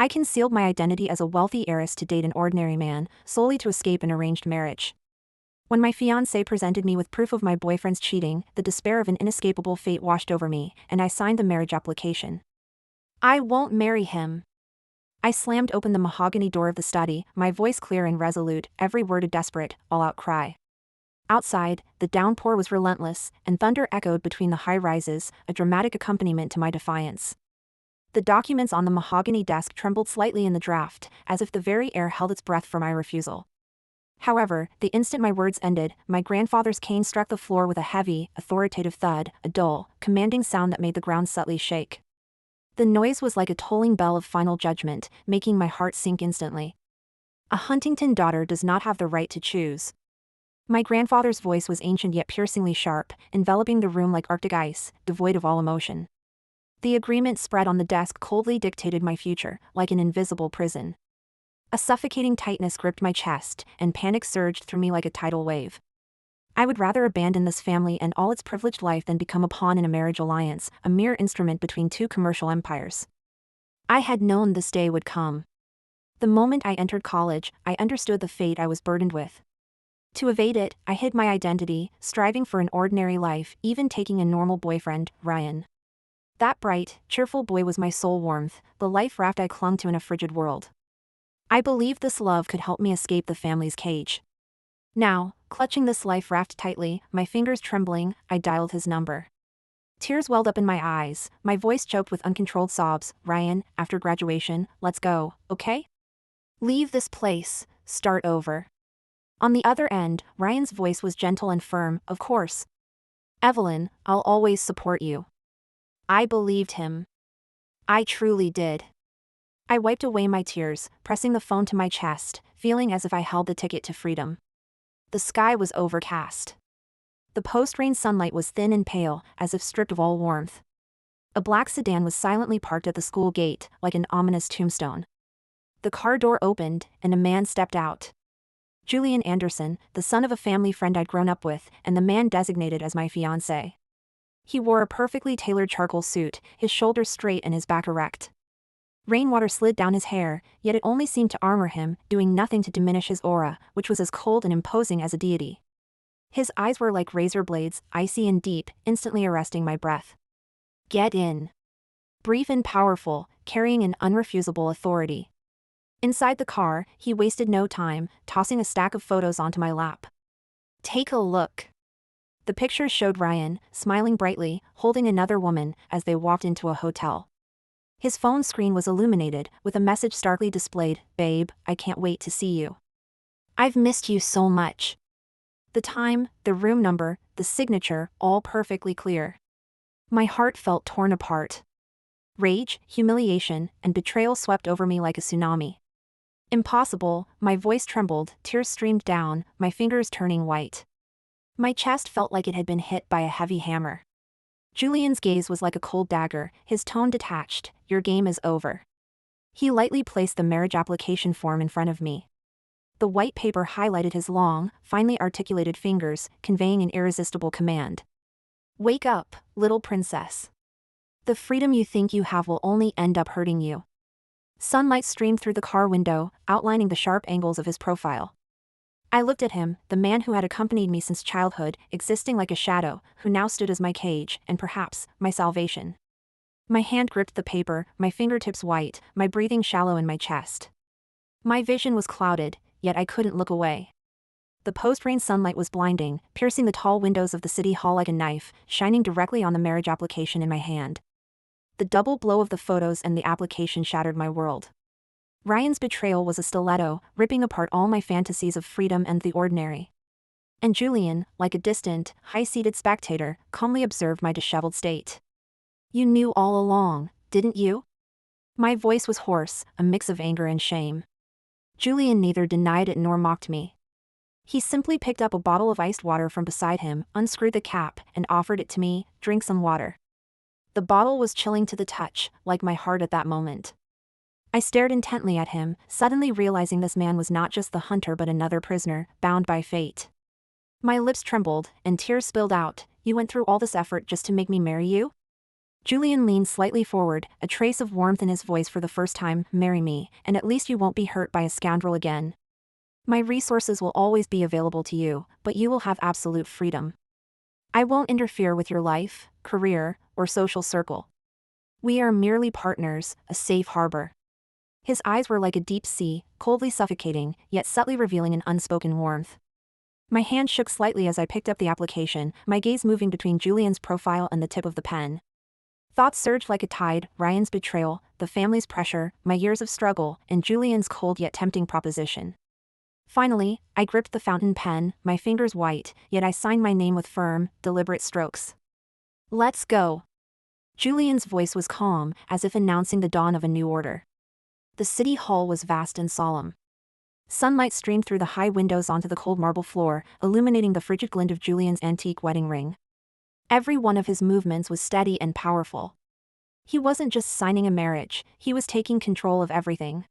I concealed my identity as a wealthy heiress to date an ordinary man, solely to escape an arranged marriage. When my fiancé presented me with proof of my boyfriend's cheating, the despair of an inescapable fate washed over me, and I signed the marriage application. I won't marry him. I slammed open the mahogany door of the study, my voice clear and resolute, every word a desperate, all-out cry. Outside, the downpour was relentless, and thunder echoed between the high rises, a dramatic accompaniment to my defiance. The documents on the mahogany desk trembled slightly in the draft, as if the very air held its breath for my refusal. However, the instant my words ended, my grandfather's cane struck the floor with a heavy, authoritative thud, a dull, commanding sound that made the ground subtly shake. The noise was like a tolling bell of final judgment, making my heart sink instantly. A Huntington daughter does not have the right to choose. My grandfather's voice was ancient yet piercingly sharp, enveloping the room like Arctic ice, devoid of all emotion. The agreement spread on the desk coldly dictated my future, like an invisible prison. A suffocating tightness gripped my chest, and panic surged through me like a tidal wave. I would rather abandon this family and all its privileged life than become a pawn in a marriage alliance, a mere instrument between two commercial empires. I had known this day would come. The moment I entered college, I understood the fate I was burdened with. To evade it, I hid my identity, striving for an ordinary life, even taking a normal boyfriend, Ryan. That bright, cheerful boy was my soul warmth, the life raft I clung to in a frigid world. I believed this love could help me escape the family's cage. Now, clutching this life raft tightly, my fingers trembling, I dialed his number. Tears welled up in my eyes, my voice choked with uncontrolled sobs. Ryan, after graduation, let's go, okay? Leave this place, start over. On the other end, Ryan's voice was gentle and firm, of course. Evelyn, I'll always support you. I believed him. I truly did. I wiped away my tears, pressing the phone to my chest, feeling as if I held the ticket to freedom. The sky was overcast. The post-rain sunlight was thin and pale, as if stripped of all warmth. A black sedan was silently parked at the school gate, like an ominous tombstone. The car door opened, and a man stepped out. Julian Anderson, the son of a family friend I'd grown up with, and the man designated as my fiancé. He wore a perfectly tailored charcoal suit, his shoulders straight and his back erect. Rainwater slid down his hair, yet it only seemed to armor him, doing nothing to diminish his aura, which was as cold and imposing as a deity. His eyes were like razor blades, icy and deep, instantly arresting my breath. Get in. Brief and powerful, carrying an unrefusable authority. Inside the car, he wasted no time, tossing a stack of photos onto my lap. Take a look. The pictures showed Ryan, smiling brightly, holding another woman, as they walked into a hotel. His phone screen was illuminated, with a message starkly displayed, "Babe, I can't wait to see you. I've missed you so much." The time, the room number, the signature, all perfectly clear. My heart felt torn apart. Rage, humiliation, and betrayal swept over me like a tsunami. Impossible, my voice trembled, tears streamed down, my fingers turning white. My chest felt like it had been hit by a heavy hammer. Julian's gaze was like a cold dagger, his tone detached. Your game is over. He lightly placed the marriage application form in front of me. The white paper highlighted his long, finely articulated fingers, conveying an irresistible command. Wake up, little princess. The freedom you think you have will only end up hurting you. Sunlight streamed through the car window, outlining the sharp angles of his profile. I looked at him, the man who had accompanied me since childhood, existing like a shadow, who now stood as my cage, and perhaps, my salvation. My hand gripped the paper, my fingertips white, my breathing shallow in my chest. My vision was clouded, yet I couldn't look away. The post-rain sunlight was blinding, piercing the tall windows of the city hall like a knife, shining directly on the marriage application in my hand. The double blow of the photos and the application shattered my world. Ryan's betrayal was a stiletto, ripping apart all my fantasies of freedom and the ordinary. And Julian, like a distant, high-seated spectator, calmly observed my disheveled state. You knew all along, didn't you? My voice was hoarse, a mix of anger and shame. Julian neither denied it nor mocked me. He simply picked up a bottle of iced water from beside him, unscrewed the cap, and offered it to me. Drink some water. The bottle was chilling to the touch, like my heart at that moment. I stared intently at him, suddenly realizing this man was not just the hunter but another prisoner, bound by fate. My lips trembled, and tears spilled out. You went through all this effort just to make me marry you? Julian leaned slightly forward, a trace of warmth in his voice for the first time. Marry me, and at least you won't be hurt by a scoundrel again. My resources will always be available to you, but you will have absolute freedom. I won't interfere with your life, career, or social circle. We are merely partners, a safe harbor. His eyes were like a deep sea, coldly suffocating, yet subtly revealing an unspoken warmth. My hand shook slightly as I picked up the application, my gaze moving between Julian's profile and the tip of the pen. Thoughts surged like a tide: Ryan's betrayal, the family's pressure, my years of struggle, and Julian's cold yet tempting proposition. Finally, I gripped the fountain pen, my fingers white, yet I signed my name with firm, deliberate strokes. Let's go. Julian's voice was calm, as if announcing the dawn of a new order. The city hall was vast and solemn. Sunlight streamed through the high windows onto the cold marble floor, illuminating the frigid glint of Julian's antique wedding ring. Every one of his movements was steady and powerful. He wasn't just signing a marriage, he was taking control of everything.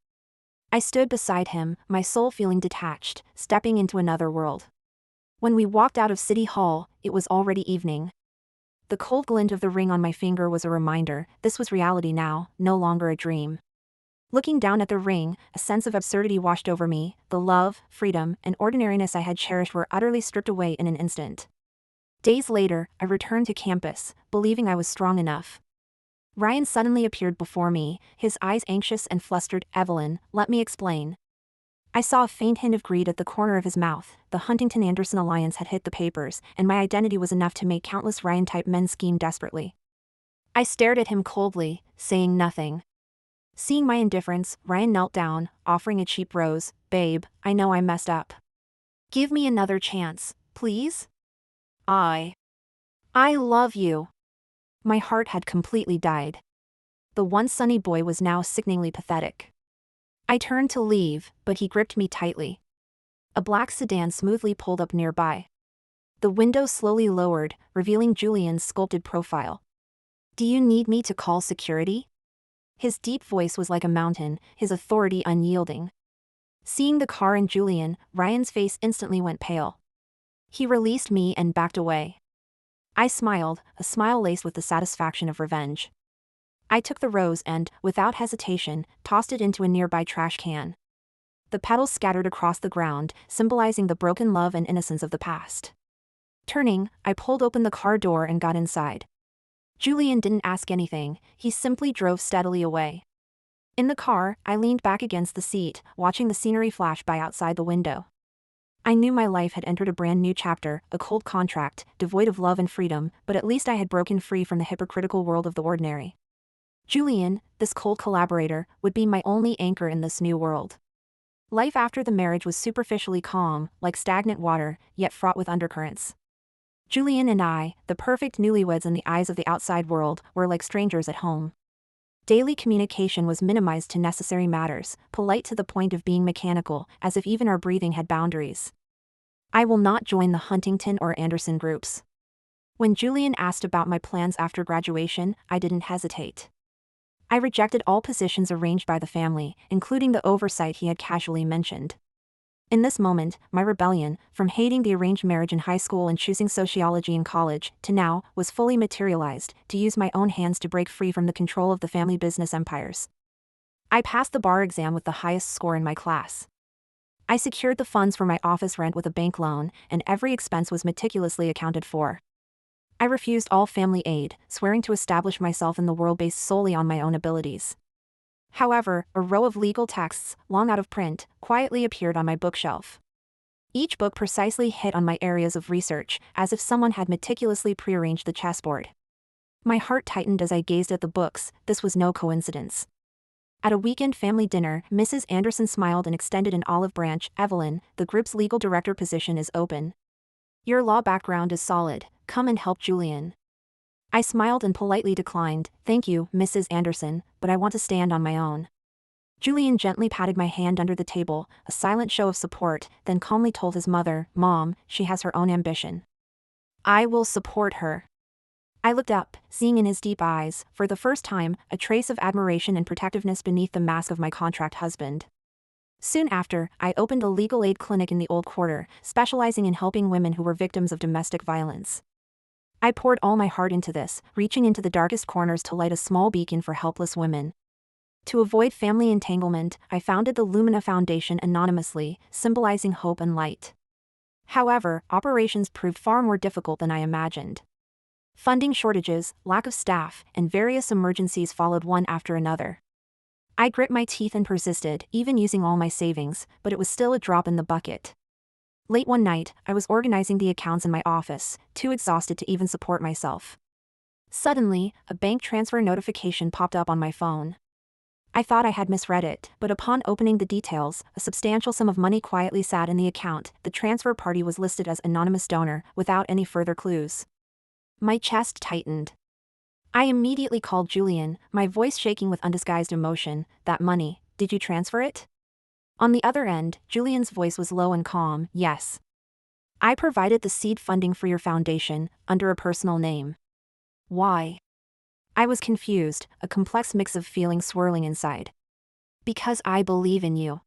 I stood beside him, my soul feeling detached, stepping into another world. When we walked out of City Hall, it was already evening. The cold glint of the ring on my finger was a reminder: this was reality now, no longer a dream. Looking down at the ring, a sense of absurdity washed over me. The love, freedom, and ordinariness I had cherished were utterly stripped away in an instant. Days later, I returned to campus, believing I was strong enough. Ryan suddenly appeared before me, his eyes anxious and flustered. Evelyn, let me explain. I saw a faint hint of greed at the corner of his mouth. The Huntington-Anderson alliance had hit the papers, and my identity was enough to make countless Ryan-type men scheme desperately. I stared at him coldly, saying nothing. Seeing my indifference, Ryan knelt down, offering a cheap rose. Babe, I know I messed up. Give me another chance, please? I love you. My heart had completely died. The once sunny boy was now sickeningly pathetic. I turned to leave, but he gripped me tightly. A black sedan smoothly pulled up nearby. The window slowly lowered, revealing Julian's sculpted profile. Do you need me to call security? His deep voice was like a mountain, his authority unyielding. Seeing the car and Julian, Ryan's face instantly went pale. He released me and backed away. I smiled, a smile laced with the satisfaction of revenge. I took the rose and, without hesitation, tossed it into a nearby trash can. The petals scattered across the ground, symbolizing the broken love and innocence of the past. Turning, I pulled open the car door and got inside. Julian didn't ask anything, he simply drove steadily away. In the car, I leaned back against the seat, watching the scenery flash by outside the window. I knew my life had entered a brand new chapter, a cold contract, devoid of love and freedom, but at least I had broken free from the hypocritical world of the ordinary. Julian, this cold collaborator, would be my only anchor in this new world. Life after the marriage was superficially calm, like stagnant water, yet fraught with undercurrents. Julian and I, the perfect newlyweds in the eyes of the outside world, were like strangers at home. Daily communication was minimized to necessary matters, polite to the point of being mechanical, as if even our breathing had boundaries. I will not join the Huntington or Anderson groups. When Julian asked about my plans after graduation, I didn't hesitate. I rejected all positions arranged by the family, including the oversight he had casually mentioned. In this moment, my rebellion, from hating the arranged marriage in high school and choosing sociology in college, to now, was fully materialized, to use my own hands to break free from the control of the family business empires. I passed the bar exam with the highest score in my class. I secured the funds for my office rent with a bank loan, and every expense was meticulously accounted for. I refused all family aid, swearing to establish myself in the world based solely on my own abilities. However, a row of legal texts, long out of print, quietly appeared on my bookshelf. Each book precisely hit on my areas of research, as if someone had meticulously prearranged the chessboard. My heart tightened as I gazed at the books. This was no coincidence. At a weekend family dinner, Mrs. Anderson smiled and extended an olive branch. Evelyn, the group's legal director position is open. Your law background is solid, come and help Julian. I smiled and politely declined. Thank you, Mrs. Anderson, but I want to stand on my own. Julian gently patted my hand under the table, a silent show of support, then calmly told his mother, Mom, she has her own ambition. I will support her. I looked up, seeing in his deep eyes, for the first time, a trace of admiration and protectiveness beneath the mask of my contract husband. Soon after, I opened a legal aid clinic in the Old Quarter, specializing in helping women who were victims of domestic violence. I poured all my heart into this, reaching into the darkest corners to light a small beacon for helpless women. To avoid family entanglement, I founded the Lumina Foundation anonymously, symbolizing hope and light. However, operations proved far more difficult than I imagined. Funding shortages, lack of staff, and various emergencies followed one after another. I grit my teeth and persisted, even using all my savings, but it was still a drop in the bucket. Late one night, I was organizing the accounts in my office, too exhausted to even support myself. Suddenly, a bank transfer notification popped up on my phone. I thought I had misread it, but upon opening the details, a substantial sum of money quietly sat in the account. The transfer party was listed as anonymous donor, without any further clues. My chest tightened. I immediately called Julian, my voice shaking with undisguised emotion. "That money, did you transfer it?" On the other end, Julian's voice was low and calm. "Yes. I provided the seed funding for your foundation, under a personal name." "Why?" I was confused, a complex mix of feelings swirling inside. "Because I believe in you."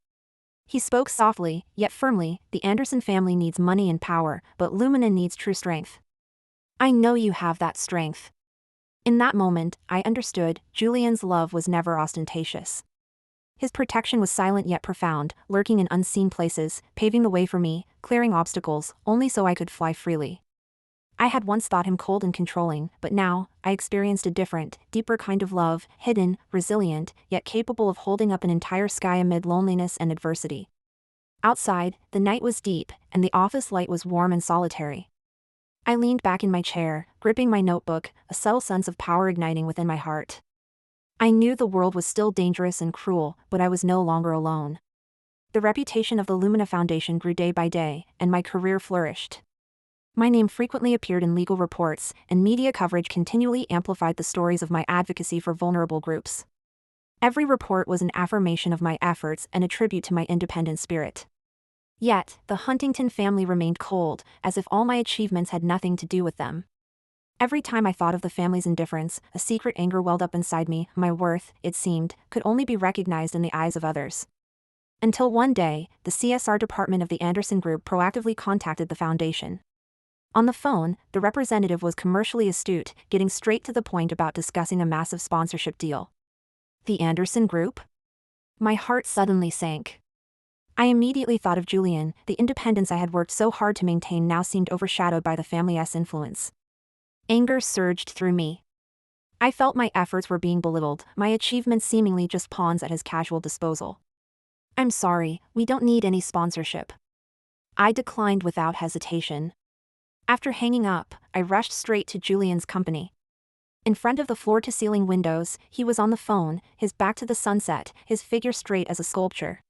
He spoke softly, yet firmly. "The Anderson family needs money and power, but Lumina needs true strength. I know you have that strength." In that moment, I understood, Julian's love was never ostentatious. His protection was silent yet profound, lurking in unseen places, paving the way for me, clearing obstacles, only so I could fly freely. I had once thought him cold and controlling, but now, I experienced a different, deeper kind of love, hidden, resilient, yet capable of holding up an entire sky amid loneliness and adversity. Outside, the night was deep, and the office light was warm and solitary. I leaned back in my chair, gripping my notebook, a subtle sense of power igniting within my heart. I knew the world was still dangerous and cruel, but I was no longer alone. The reputation of the Lumina Foundation grew day by day, and my career flourished. My name frequently appeared in legal reports, and media coverage continually amplified the stories of my advocacy for vulnerable groups. Every report was an affirmation of my efforts and a tribute to my independent spirit. Yet, the Huntington family remained cold, as if all my achievements had nothing to do with them. Every time I thought of the family's indifference, a secret anger welled up inside me. My worth, it seemed, could only be recognized in the eyes of others. Until one day, the CSR department of the Anderson Group proactively contacted the foundation. On the phone, the representative was commercially astute, getting straight to the point about discussing a massive sponsorship deal. The Anderson Group? My heart suddenly sank. I immediately thought of Julian. The independence I had worked so hard to maintain now seemed overshadowed by the family's influence. Anger surged through me. I felt my efforts were being belittled, my achievements seemingly just pawns at his casual disposal. "I'm sorry, we don't need any sponsorship." I declined without hesitation. After hanging up, I rushed straight to Julian's company. In front of the floor-to-ceiling windows, he was on the phone, his back to the sunset, his figure straight as a sculpture.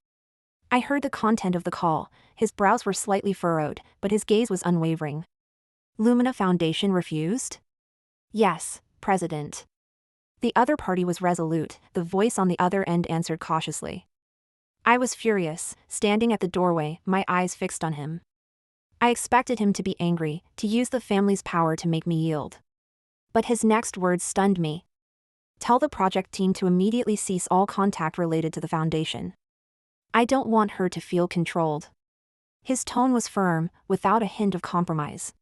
I heard the content of the call. His brows were slightly furrowed, but his gaze was unwavering. "Lumina Foundation refused?" "Yes, President." The other party was resolute, the voice on the other end answered cautiously. I was furious, standing at the doorway, my eyes fixed on him. I expected him to be angry, to use the family's power to make me yield. But his next words stunned me. "Tell the project team to immediately cease all contact related to the foundation. I don't want her to feel controlled." His tone was firm, without a hint of compromise.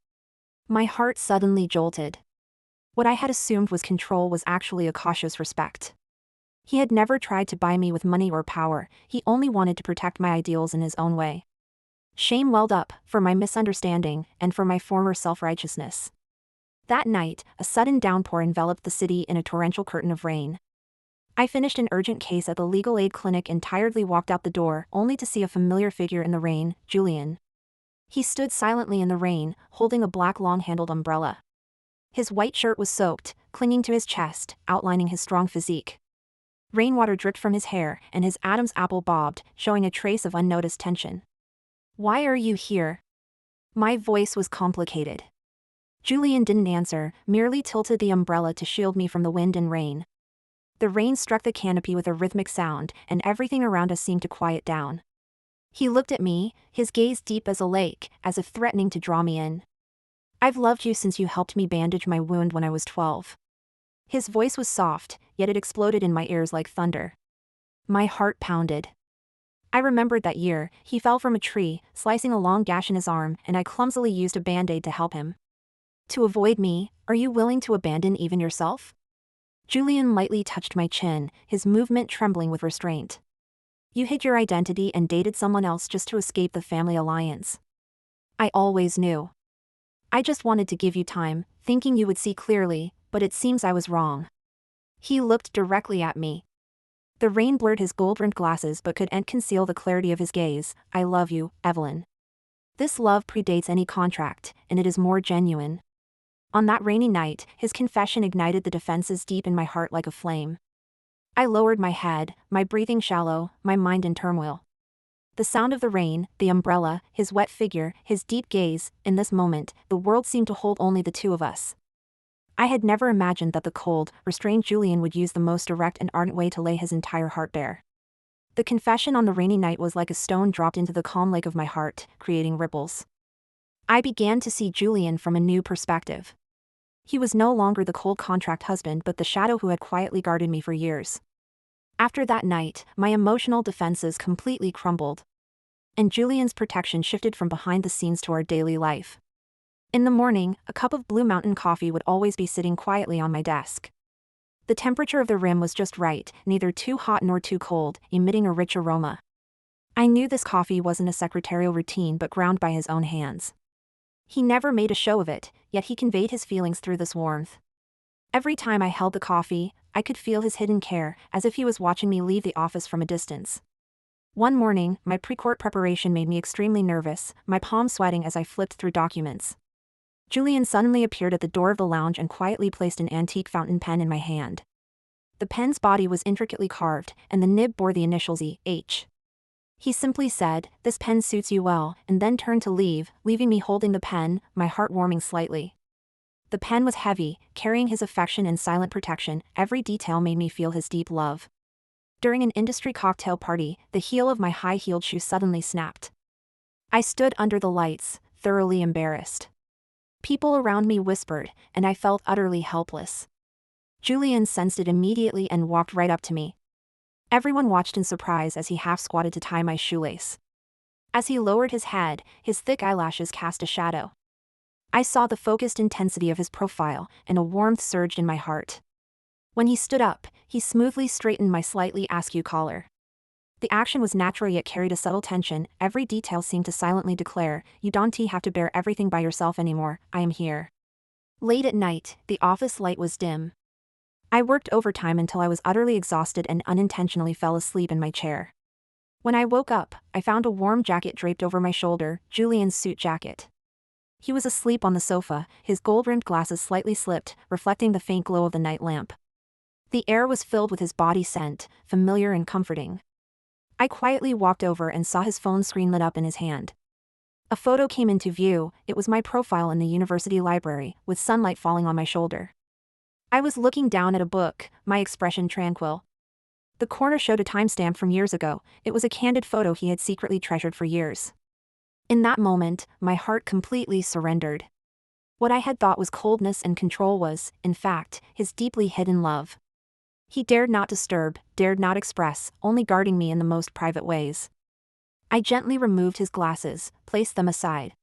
My heart suddenly jolted. What I had assumed was control was actually a cautious respect. He had never tried to buy me with money or power, he only wanted to protect my ideals in his own way. Shame welled up, for my misunderstanding, and for my former self-righteousness. That night, a sudden downpour enveloped the city in a torrential curtain of rain. I finished an urgent case at the legal aid clinic and tiredly walked out the door, only to see a familiar figure in the rain, Julian. He stood silently in the rain, holding a black long-handled umbrella. His white shirt was soaked, clinging to his chest, outlining his strong physique. Rainwater dripped from his hair, and his Adam's apple bobbed, showing a trace of unnoticed tension. "Why are you here?" My voice was complicated. Julian didn't answer, merely tilted the umbrella to shield me from the wind and rain. The rain struck the canopy with a rhythmic sound, and everything around us seemed to quiet down. He looked at me, his gaze deep as a lake, as if threatening to draw me in. "I've loved you since you helped me bandage my wound when I was 12. His voice was soft, yet it exploded in my ears like thunder. My heart pounded. I remembered that year, he fell from a tree, slicing a long gash in his arm, and I clumsily used a band-aid to help him. To avoid me, are you willing to abandon even yourself? Julian lightly touched my chin, his movement trembling with restraint. You hid your identity and dated someone else just to escape the family alliance. I always knew. I just wanted to give you time, thinking you would see clearly, but it seems I was wrong. He looked directly at me. The rain blurred his gold-rimmed glasses but couldn't conceal the clarity of his gaze. I love you, Evelyn. This love predates any contract, and it is more genuine. On that rainy night, his confession ignited the defenses deep in my heart like a flame. I lowered my head, my breathing shallow, my mind in turmoil. The sound of the rain, the umbrella, his wet figure, his deep gaze, in this moment, the world seemed to hold only the two of us. I had never imagined that the cold, restrained Julian would use the most direct and ardent way to lay his entire heart bare. The confession on the rainy night was like a stone dropped into the calm lake of my heart, creating ripples. I began to see Julian from a new perspective. He was no longer the cold contract husband but the shadow who had quietly guarded me for years. After that night, my emotional defenses completely crumbled. And Julian's protection shifted from behind the scenes to our daily life. In the morning, a cup of Blue Mountain coffee would always be sitting quietly on my desk. The temperature of the rim was just right, neither too hot nor too cold, emitting a rich aroma. I knew this coffee wasn't a secretarial routine but ground by his own hands. He never made a show of it, yet he conveyed his feelings through this warmth. Every time I held the coffee, I could feel his hidden care, as if he was watching me leave the office from a distance. One morning, my pre-court preparation made me extremely nervous, my palms sweating as I flipped through documents. Julian suddenly appeared at the door of the lounge and quietly placed an antique fountain pen in my hand. The pen's body was intricately carved, and the nib bore the initials E.H. He simply said, "This pen suits you well," and then turned to leave, leaving me holding the pen, my heart warming slightly. The pen was heavy, carrying his affection and silent protection. Every detail made me feel his deep love. During an industry cocktail party, the heel of my high-heeled shoe suddenly snapped. I stood under the lights, thoroughly embarrassed. People around me whispered, and I felt utterly helpless. Julian sensed it immediately and walked right up to me. Everyone watched in surprise as he half-squatted to tie my shoelace. As he lowered his head, his thick eyelashes cast a shadow. I saw the focused intensity of his profile, and a warmth surged in my heart. When he stood up, he smoothly straightened my slightly askew collar. The action was natural yet carried a subtle tension. Every detail seemed to silently declare, "You don't have to bear everything by yourself anymore, I am here." Late at night, the office light was dim. I worked overtime until I was utterly exhausted and unintentionally fell asleep in my chair. When I woke up, I found a warm jacket draped over my shoulder, Julian's suit jacket. He was asleep on the sofa, his gold-rimmed glasses slightly slipped, reflecting the faint glow of the night lamp. The air was filled with his body scent, familiar and comforting. I quietly walked over and saw his phone screen lit up in his hand. A photo came into view. It was my profile in the university library, with sunlight falling on my shoulder. I was looking down at a book, my expression tranquil. The corner showed a timestamp from years ago. It was a candid photo he had secretly treasured for years. In that moment, my heart completely surrendered. What I had thought was coldness and control was, in fact, his deeply hidden love. He dared not disturb, dared not express, only guarding me in the most private ways. I gently removed his glasses, placed them aside.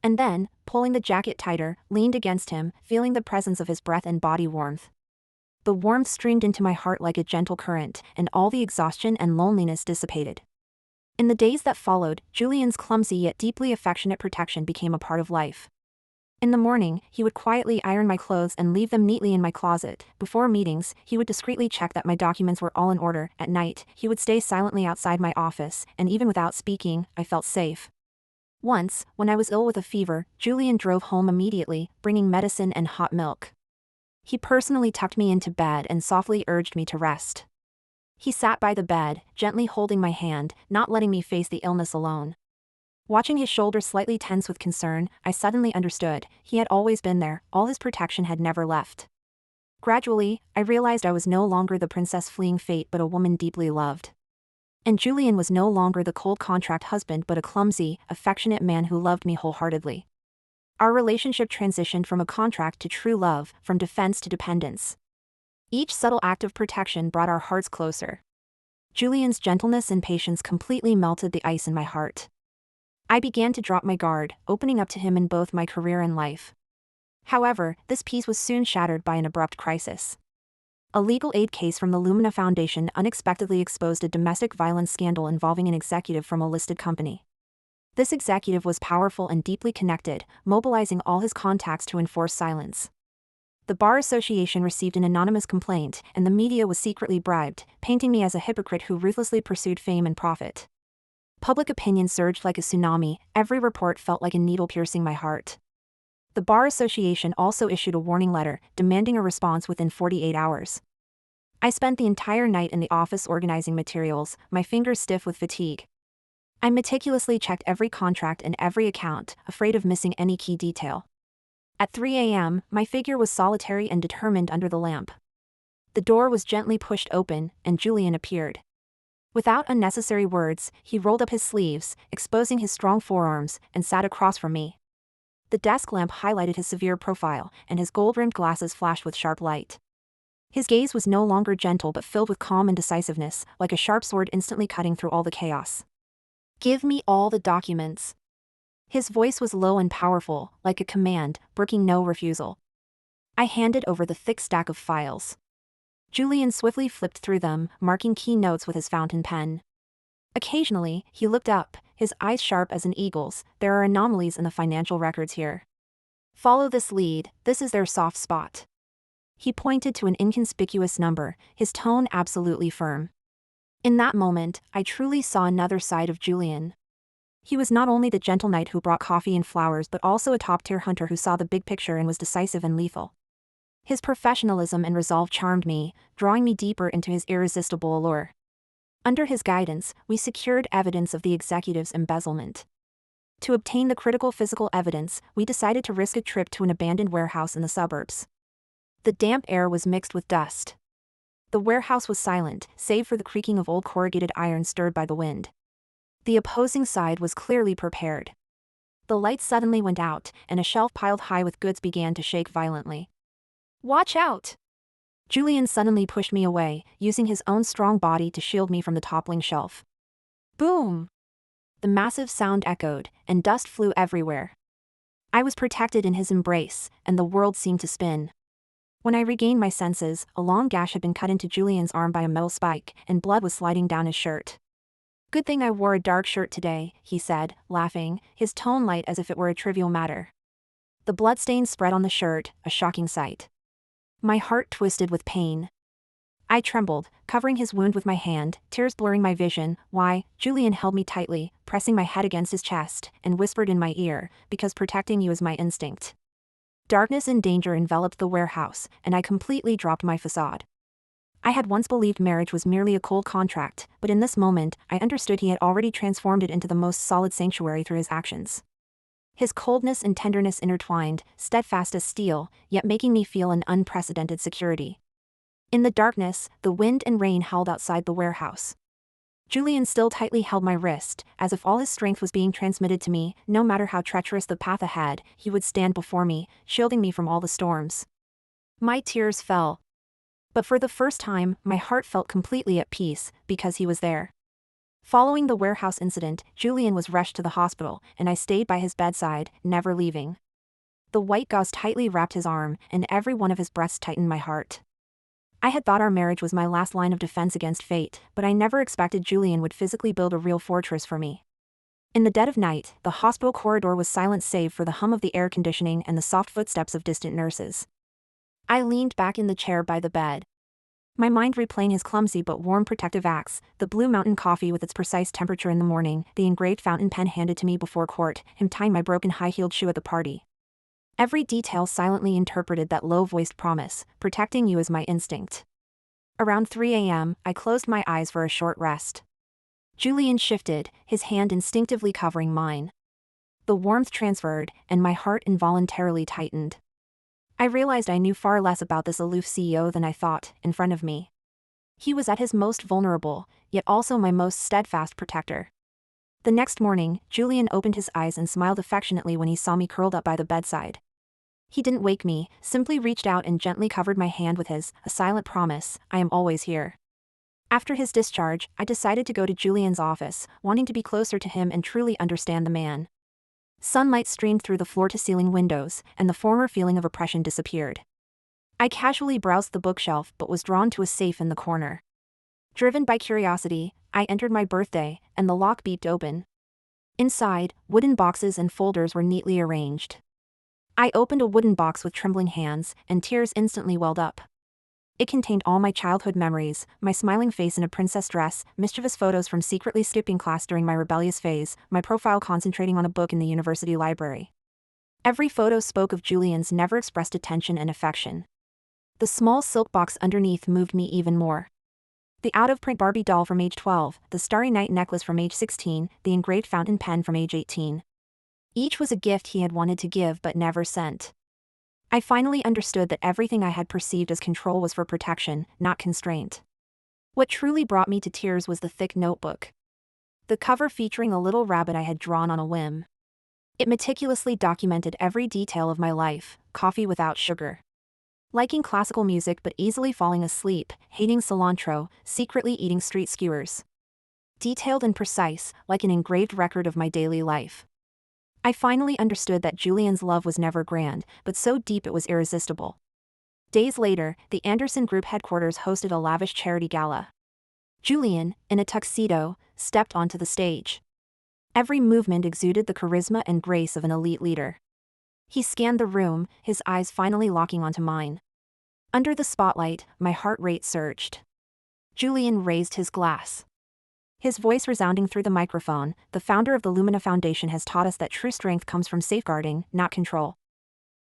And then, pulling the jacket tighter, leaned against him, feeling the presence of his breath and body warmth. The warmth streamed into my heart like a gentle current, and all the exhaustion and loneliness dissipated. In the days that followed, Julian's clumsy yet deeply affectionate protection became a part of life. In the morning, he would quietly iron my clothes and leave them neatly in my closet. Before meetings, he would discreetly check that my documents were all in order. At night, he would stay silently outside my office, and even without speaking, I felt safe. Once, when I was ill with a fever, Julian drove home immediately, bringing medicine and hot milk. He personally tucked me into bed and softly urged me to rest. He sat by the bed, gently holding my hand, not letting me face the illness alone. Watching his shoulders slightly tense with concern, I suddenly understood. He had always been there, all his protection had never left. Gradually, I realized I was no longer the princess fleeing fate but a woman deeply loved. And Julian was no longer the cold contract husband but a clumsy, affectionate man who loved me wholeheartedly. Our relationship transitioned from a contract to true love, from defense to dependence. Each subtle act of protection brought our hearts closer. Julian's gentleness and patience completely melted the ice in my heart. I began to drop my guard, opening up to him in both my career and life. However, this peace was soon shattered by an abrupt crisis. A legal aid case from the Lumina Foundation unexpectedly exposed a domestic violence scandal involving an executive from a listed company. This executive was powerful and deeply connected, mobilizing all his contacts to enforce silence. The Bar Association received an anonymous complaint, and the media was secretly bribed, painting me as a hypocrite who ruthlessly pursued fame and profit. Public opinion surged like a tsunami, every report felt like a needle piercing my heart. The Bar Association also issued a warning letter, demanding a response within 48 hours. I spent the entire night in the office organizing materials, my fingers stiff with fatigue. I meticulously checked every contract and every account, afraid of missing any key detail. At 3 a.m., my figure was solitary and determined under the lamp. The door was gently pushed open, and Julian appeared. Without unnecessary words, he rolled up his sleeves, exposing his strong forearms, and sat across from me. The desk lamp highlighted his severe profile, and his gold-rimmed glasses flashed with sharp light. His gaze was no longer gentle but filled with calm and decisiveness, like a sharp sword instantly cutting through all the chaos. "Give me all the documents." His voice was low and powerful, like a command, brooking no refusal. I handed over the thick stack of files. Julian swiftly flipped through them, marking key notes with his fountain pen. Occasionally, he looked up, his eyes sharp as an eagle's. "There are anomalies in the financial records here. Follow this lead, this is their soft spot." He pointed to an inconspicuous number, his tone absolutely firm. In that moment, I truly saw another side of Julian. He was not only the gentle knight who brought coffee and flowers but also a top-tier hunter who saw the big picture and was decisive and lethal. His professionalism and resolve charmed me, drawing me deeper into his irresistible allure. Under his guidance, we secured evidence of the executive's embezzlement. To obtain the critical physical evidence, we decided to risk a trip to an abandoned warehouse in the suburbs. The damp air was mixed with dust. The warehouse was silent, save for the creaking of old corrugated iron stirred by the wind. The opposing side was clearly prepared. The lights suddenly went out, and a shelf piled high with goods began to shake violently. "Watch out!" Julian suddenly pushed me away, using his own strong body to shield me from the toppling shelf. Boom! The massive sound echoed, and dust flew everywhere. I was protected in his embrace, and the world seemed to spin. When I regained my senses, a long gash had been cut into Julian's arm by a metal spike, and blood was sliding down his shirt. "Good thing I wore a dark shirt today," he said, laughing, his tone light as if it were a trivial matter. The bloodstains spread on the shirt, a shocking sight. My heart twisted with pain. I trembled, covering his wound with my hand, tears blurring my vision. "Why?" Julian held me tightly, pressing my head against his chest, and whispered in my ear, "Because protecting you is my instinct." Darkness and danger enveloped the warehouse, and I completely dropped my facade. I had once believed marriage was merely a cold contract, but in this moment, I understood he had already transformed it into the most solid sanctuary through his actions. His coldness and tenderness intertwined, steadfast as steel, yet making me feel an unprecedented security. In the darkness, the wind and rain howled outside the warehouse. Julian still tightly held my wrist, as if all his strength was being transmitted to me. No matter how treacherous the path ahead, he would stand before me, shielding me from all the storms. My tears fell. But for the first time, my heart felt completely at peace, because he was there. Following the warehouse incident, Julian was rushed to the hospital, and I stayed by his bedside, never leaving. The white gauze tightly wrapped his arm, and every one of his breaths tightened my heart. I had thought our marriage was my last line of defense against fate, but I never expected Julian would physically build a real fortress for me. In the dead of night, the hospital corridor was silent save for the hum of the air conditioning and the soft footsteps of distant nurses. I leaned back in the chair by the bed. My mind replaying his clumsy but warm protective acts, the Blue Mountain coffee with its precise temperature in the morning, the engraved fountain pen handed to me before court, him tying my broken high-heeled shoe at the party. Every detail silently interpreted that low-voiced promise, protecting you is my instinct. Around 3 a.m., I closed my eyes for a short rest. Julian shifted, his hand instinctively covering mine. The warmth transferred, and my heart involuntarily tightened. I realized I knew far less about this aloof CEO than I thought. In front of me, he was at his most vulnerable, yet also my most steadfast protector. The next morning, Julian opened his eyes and smiled affectionately when he saw me curled up by the bedside. He didn't wake me, simply reached out and gently covered my hand with his, a silent promise, "I am always here." After his discharge, I decided to go to Julian's office, wanting to be closer to him and truly understand the man. Sunlight streamed through the floor-to-ceiling windows, and the former feeling of oppression disappeared. I casually browsed the bookshelf but was drawn to a safe in the corner. Driven by curiosity, I entered my birthday, and the lock beeped open. Inside, wooden boxes and folders were neatly arranged. I opened a wooden box with trembling hands, and tears instantly welled up. It contained all my childhood memories, my smiling face in a princess dress, mischievous photos from secretly skipping class during my rebellious phase, my profile concentrating on a book in the university library. Every photo spoke of Julian's never-expressed attention and affection. The small silk box underneath moved me even more. The out-of-print Barbie doll from age 12, the Starry Night necklace from age 16, the engraved fountain pen from age 18. Each was a gift he had wanted to give but never sent. I finally understood that everything I had perceived as control was for protection, not constraint. What truly brought me to tears was the thick notebook. The cover featuring a little rabbit I had drawn on a whim. It meticulously documented every detail of my life: coffee without sugar, liking classical music but easily falling asleep, hating cilantro, secretly eating street skewers. Detailed and precise, like an engraved record of my daily life. I finally understood that Julian's love was never grand, but so deep it was irresistible. Days later, the Anderson Group headquarters hosted a lavish charity gala. Julian, in a tuxedo, stepped onto the stage. Every movement exuded the charisma and grace of an elite leader. He scanned the room, his eyes finally locking onto mine. Under the spotlight, my heart rate surged. Julian raised his glass. His voice resounding through the microphone, "The founder of the Lumina Foundation has taught us that true strength comes from safeguarding, not control."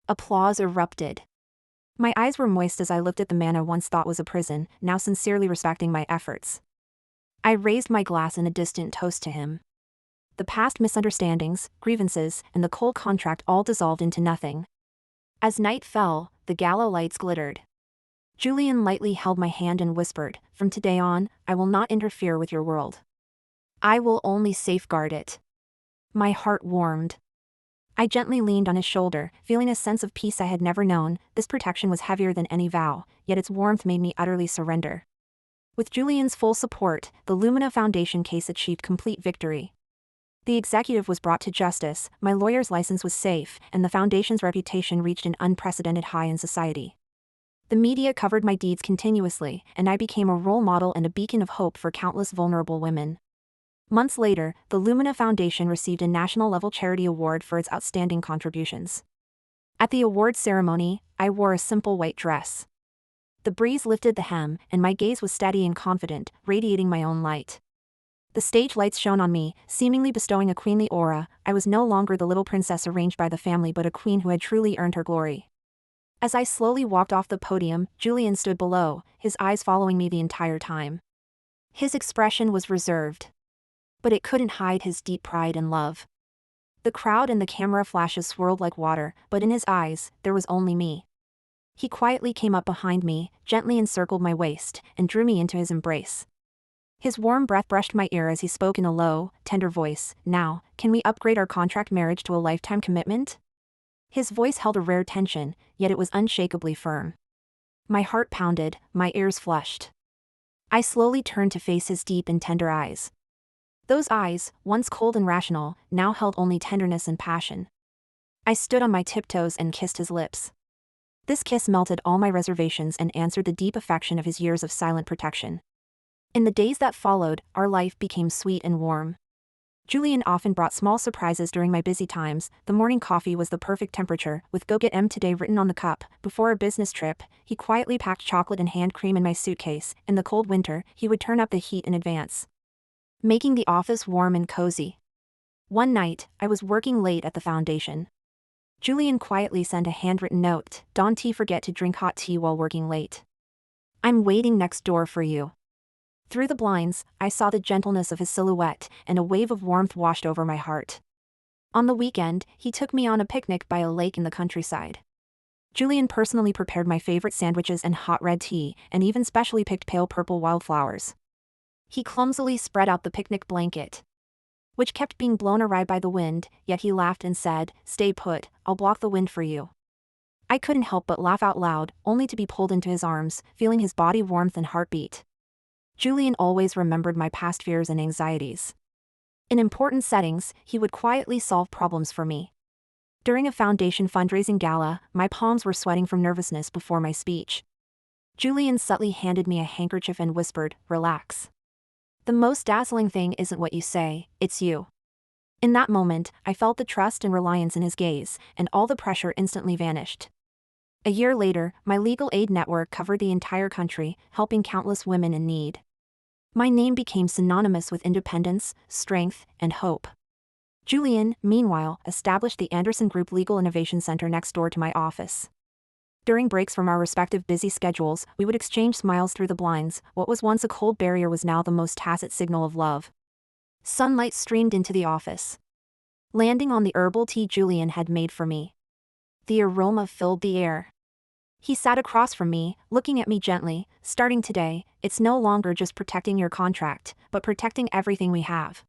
Applause erupted. My eyes were moist as I looked at the man I once thought was a prison, now sincerely respecting my efforts. I raised my glass in a distant toast to him. The past misunderstandings, grievances, and the cold contract all dissolved into nothing. As night fell, the gala lights glittered. Julian lightly held my hand and whispered, "From today on, I will not interfere with your world. I will only safeguard it." My heart warmed. I gently leaned on his shoulder, feeling a sense of peace I had never known. This protection was heavier than any vow, yet its warmth made me utterly surrender. With Julian's full support, the Lumina Foundation case achieved complete victory. The executive was brought to justice, my lawyer's license was safe, and the foundation's reputation reached an unprecedented high in society. The media covered my deeds continuously, and I became a role model and a beacon of hope for countless vulnerable women. Months later, the Lumina Foundation received a national-level charity award for its outstanding contributions. At the awards ceremony, I wore a simple white dress. The breeze lifted the hem, and my gaze was steady and confident, radiating my own light. The stage lights shone on me, seemingly bestowing a queenly aura. I was no longer the little princess arranged by the family but a queen who had truly earned her glory. As I slowly walked off the podium, Julian stood below, his eyes following me the entire time. His expression was reserved, but it couldn't hide his deep pride and love. The crowd and the camera flashes swirled like water, but in his eyes, there was only me. He quietly came up behind me, gently encircled my waist, and drew me into his embrace. His warm breath brushed my ear as he spoke in a low, tender voice, "Now, can we upgrade our contract marriage to a lifetime commitment?" His voice held a rare tension, yet it was unshakably firm. My heart pounded, my ears flushed. I slowly turned to face his deep and tender eyes. Those eyes, once cold and rational, now held only tenderness and passion. I stood on my tiptoes and kissed his lips. This kiss melted all my reservations and answered the deep affection of his years of silent protection. In the days that followed, our life became sweet and warm. Julian often brought small surprises during my busy times. The morning coffee was the perfect temperature, with "Go Get 'em Today" written on the cup. Before a business trip, he quietly packed chocolate and hand cream in my suitcase. In the cold winter, he would turn up the heat in advance, making the office warm and cozy. One night, I was working late at the foundation. Julian quietly sent a handwritten note, "Don't forget to drink hot tea while working late. I'm waiting next door for you." Through the blinds, I saw the gentleness of his silhouette, and a wave of warmth washed over my heart. On the weekend, he took me on a picnic by a lake in the countryside. Julian personally prepared my favorite sandwiches and hot red tea, and even specially picked pale purple wildflowers. He clumsily spread out the picnic blanket, which kept being blown awry by the wind, yet he laughed and said, "Stay put, I'll block the wind for you." I couldn't help but laugh out loud, only to be pulled into his arms, feeling his body warmth and heartbeat. Julian always remembered my past fears and anxieties. In important settings, he would quietly solve problems for me. During a foundation fundraising gala, my palms were sweating from nervousness before my speech. Julian subtly handed me a handkerchief and whispered, "Relax. The most dazzling thing isn't what you say, it's you." In that moment, I felt the trust and reliance in his gaze, and all the pressure instantly vanished. A year later, my legal aid network covered the entire country, helping countless women in need. My name became synonymous with independence, strength, and hope. Julian, meanwhile, established the Anderson Group Legal Innovation Center next door to my office. During breaks from our respective busy schedules, we would exchange smiles through the blinds. What was once a cold barrier was now the most tacit signal of love. Sunlight streamed into the office, landing on the herbal tea Julian had made for me. The aroma filled the air. He sat across from me, looking at me gently. "Starting today, it's no longer just protecting your contract, but protecting everything we have."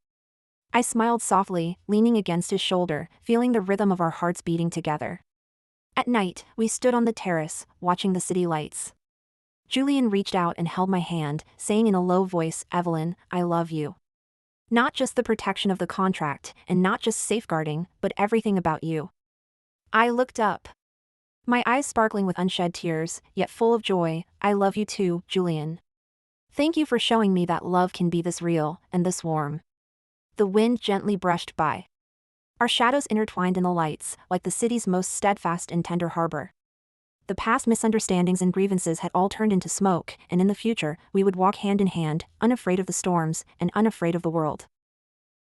I smiled softly, leaning against his shoulder, feeling the rhythm of our hearts beating together. At night, we stood on the terrace, watching the city lights. Julian reached out and held my hand, saying in a low voice, "Evelyn, I love you. Not just the protection of the contract, and not just safeguarding, but everything about you." I looked up, my eyes sparkling with unshed tears, yet full of joy. "I love you too, Julian. Thank you for showing me that love can be this real, and this warm." The wind gently brushed by. Our shadows intertwined in the lights, like the city's most steadfast and tender harbor. The past misunderstandings and grievances had all turned into smoke, and in the future, we would walk hand in hand, unafraid of the storms, and unafraid of the world.